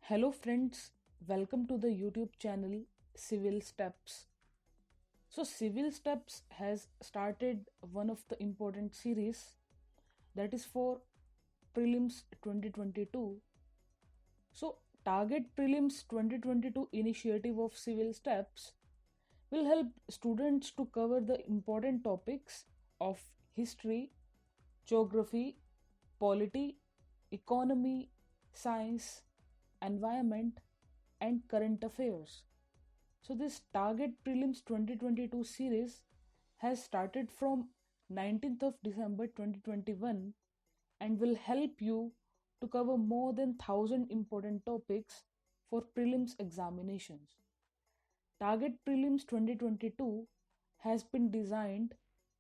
Hello friends, welcome to the YouTube channel Civilsteps. So Civilsteps has started one of the important series that is for Prelims 2022. So Target Prelims 2022 initiative of Civilsteps will help students to cover the important topics of history, geography, polity, economy, science, environment, and current affairs. So this Target Prelims 2022 series has started from 19th of December 2021 and will help you to cover more than 1000 important topics for prelims examinations. Target Prelims 2022 has been designed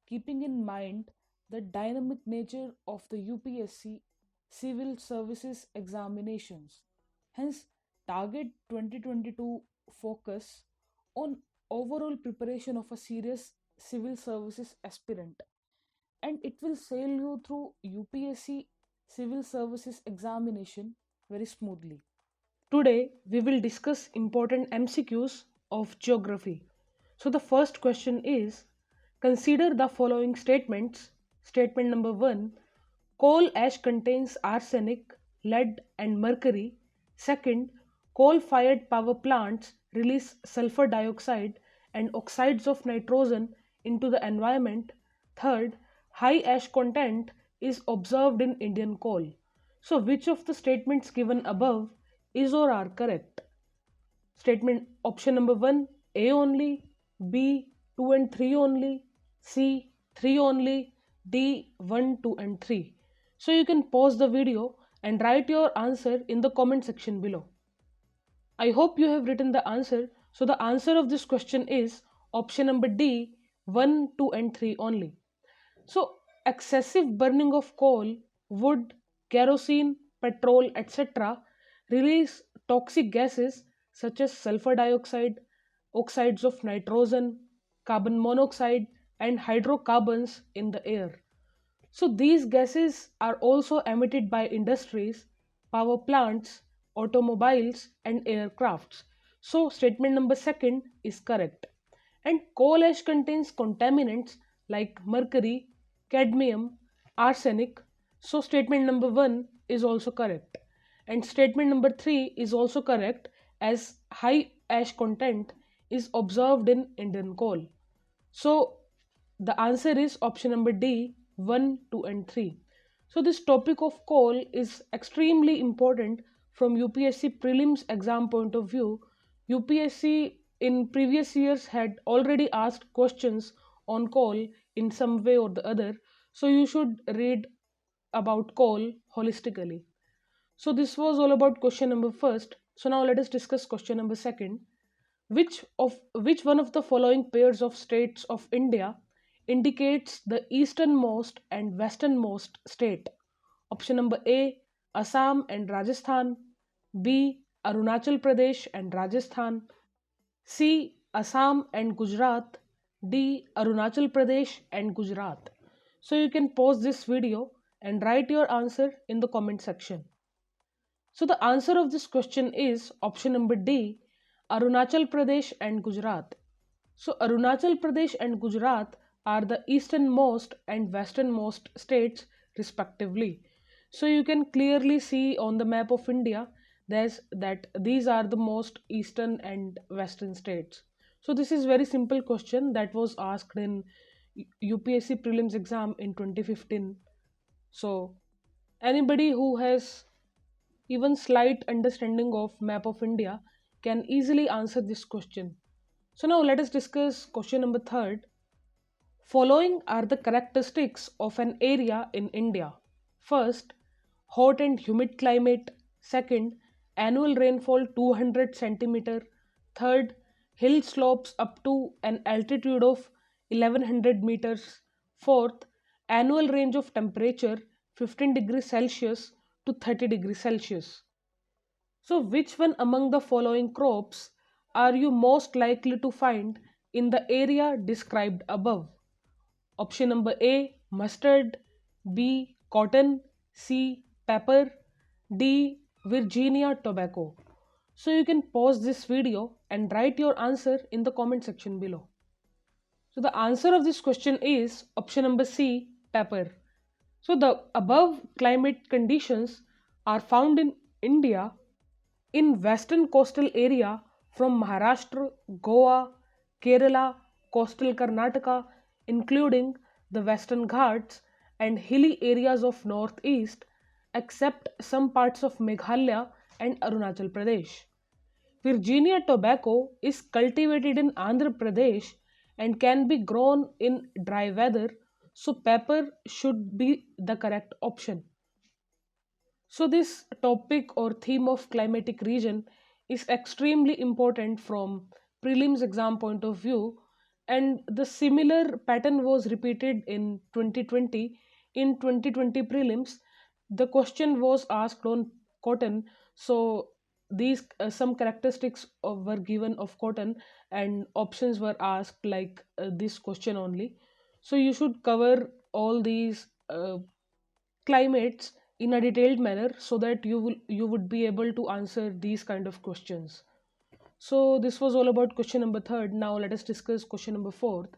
keeping in mind the dynamic nature of the UPSC Civil Services Examinations. Hence, Target 2022 focus on overall preparation of a serious civil services aspirant, and it will sail you through UPSC Civil Services Examination very smoothly. Today, we will discuss important MCQs of geography. So, the first question is, consider the following statements. Statement number 1: coal ash contains arsenic, lead, and mercury. Second, coal fired power plants release sulfur dioxide and oxides of nitrogen into the environment. Third, high ash content is observed in Indian coal. So, which of the statements given above is or are correct? Statement option number 1, A only, B 2 and 3 only, C 3 only, D 1, 2 and 3. So you can pause the video and write your answer in the comment section below. I hope you have written the answer. So the answer of this question is option number D 1, 2 and 3 only. So excessive burning of coal, wood, kerosene, petrol, etc. release toxic gases such as sulfur dioxide, oxides of nitrogen, carbon monoxide, and hydrocarbons in the air. So these gases are also emitted by industries, power plants, automobiles, and aircrafts. So statement number 2 is correct. And coal ash contains contaminants like mercury, cadmium, arsenic. So statement number 1 is also correct. And statement number 3 is also correct, as high ash content is observed in Indian coal. So the answer is option number D 1, 2 and 3. So this topic of coal is extremely important from UPSC prelims exam point of view. UPSC in previous years had already asked questions on coal in some way or the other. So you should read about coal holistically. So this was all about question number first. So now let us discuss question number second. Which one of the following pairs of states of India indicates the easternmost and westernmost state? Option number A, Assam and Rajasthan, B, Arunachal Pradesh and Rajasthan, C, Assam and Gujarat, D, Arunachal Pradesh and Gujarat. So you can pause this video and write your answer in the comment section. So the answer of this question is option number D, Arunachal Pradesh and Gujarat. So Arunachal Pradesh and Gujarat are the easternmost and westernmost states respectively. So you can clearly see on the map of India that these are the most eastern and western states. So this is very simple question that was asked in UPSC prelims exam in 2015. So anybody who has even slight understanding of map of India can easily answer this question. So now let us discuss question number 3. Following are the characteristics of an area in India. First, hot and humid climate. Second, annual rainfall 200 centimeter. Third, hill slopes up to an altitude of 1100 meters. Fourth, annual range of temperature 15 degrees Celsius to 30 degrees Celsius. So which one among the following crops are you most likely to find in the area described above? Option number A, mustard, B, cotton, C, pepper, D, Virginia tobacco. So you can pause this video and write your answer in the comment section below. So the answer of this question is option number C, pepper. So the above climate conditions are found in India in western coastal area from Maharashtra, Goa, Kerala, coastal Karnataka, including the Western Ghats and hilly areas of northeast, except some parts of Meghalaya and Arunachal Pradesh. Virginia tobacco is cultivated in Andhra Pradesh and can be grown in dry weather, so pepper should be the correct option. So, this topic or theme of climatic region is extremely important from prelims exam point of view, and the similar pattern was repeated in 2020. In 2020 prelims, the question was asked on cotton. So, these some characteristics were given of cotton, and options were asked like this question only. So, you should cover all these climates in a detailed manner so that you would be able to answer these kind of questions. So this was all about question number 3rd. Now let us discuss question number 4th.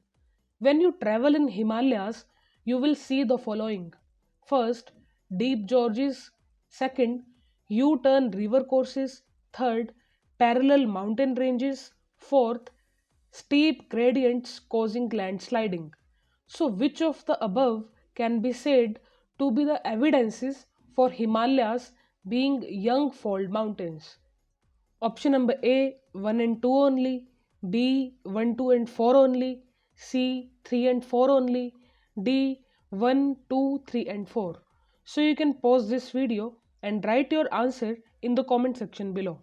When you travel in Himalayas, you will see the following: first, deep gorges; second, U-turn river courses; third, parallel mountain ranges; fourth, steep gradients causing landsliding. So, which of the above can be said to be the evidences for Himalayas being young fold mountains? Option number A, 1 and 2 only; B, 1, 2 and 4 only; C, 3 and 4 only; D, 1, 2, 3 and 4. So you can pause this video and write your answer in the comment section below.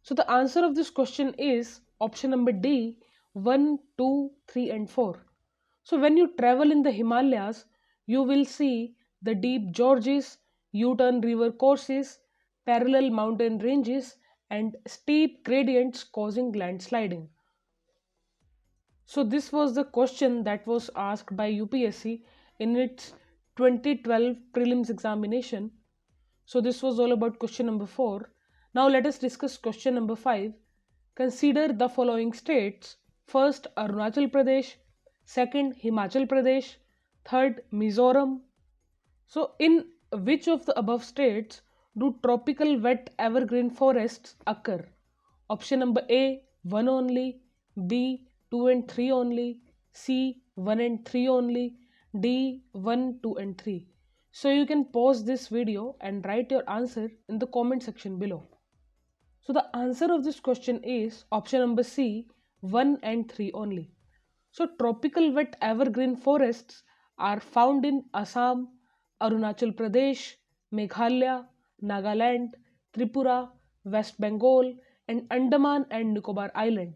So the answer of this question is option number D, 1, 2, 3 and 4. So when you travel in the Himalayas, you will see the deep gorges, U-turn river courses, parallel mountain ranges and steep gradients causing landsliding. So this was the question that was asked by UPSC in its 2012 prelims examination. So this was all about question number 4. Now let us discuss question number 5. Consider the following states. First, Arunachal Pradesh; second, Himachal Pradesh; third, Mizoram. So in which of the above states do tropical wet evergreen forests occur? Option number A, 1 only; B, 2 and 3 only; C, 1 and 3 only; D, 1, 2 and 3. So you can pause this video and write your answer in the comment section below. So the answer of this question is option number C, 1 and 3 only. So tropical wet evergreen forests are found in Assam, Arunachal Pradesh, Meghalaya, Nagaland, Tripura, West Bengal and Andaman and Nicobar Island,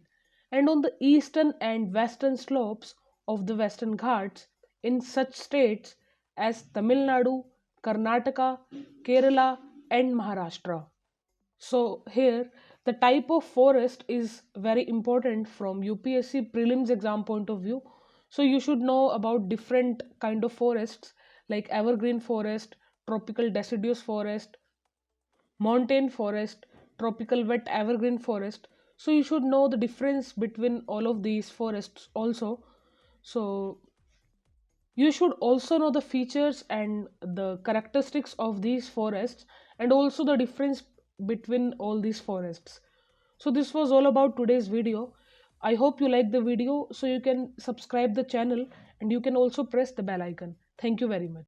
and on the eastern and western slopes of the Western Ghats in such states as Tamil Nadu, Karnataka, Kerala and Maharashtra. So here the type of forest is very important from UPSC prelims exam point of view. So you should know about different kind of forests like evergreen forest, tropical deciduous forest, montane forest, tropical wet evergreen forest. So you should know the difference between all of these forests also. So you should also know the features and the characteristics of these forests and also the difference between all these forests. So this was all about today's video. I hope you liked the video, so you can subscribe the channel and you can also press the bell icon. Thank you very much.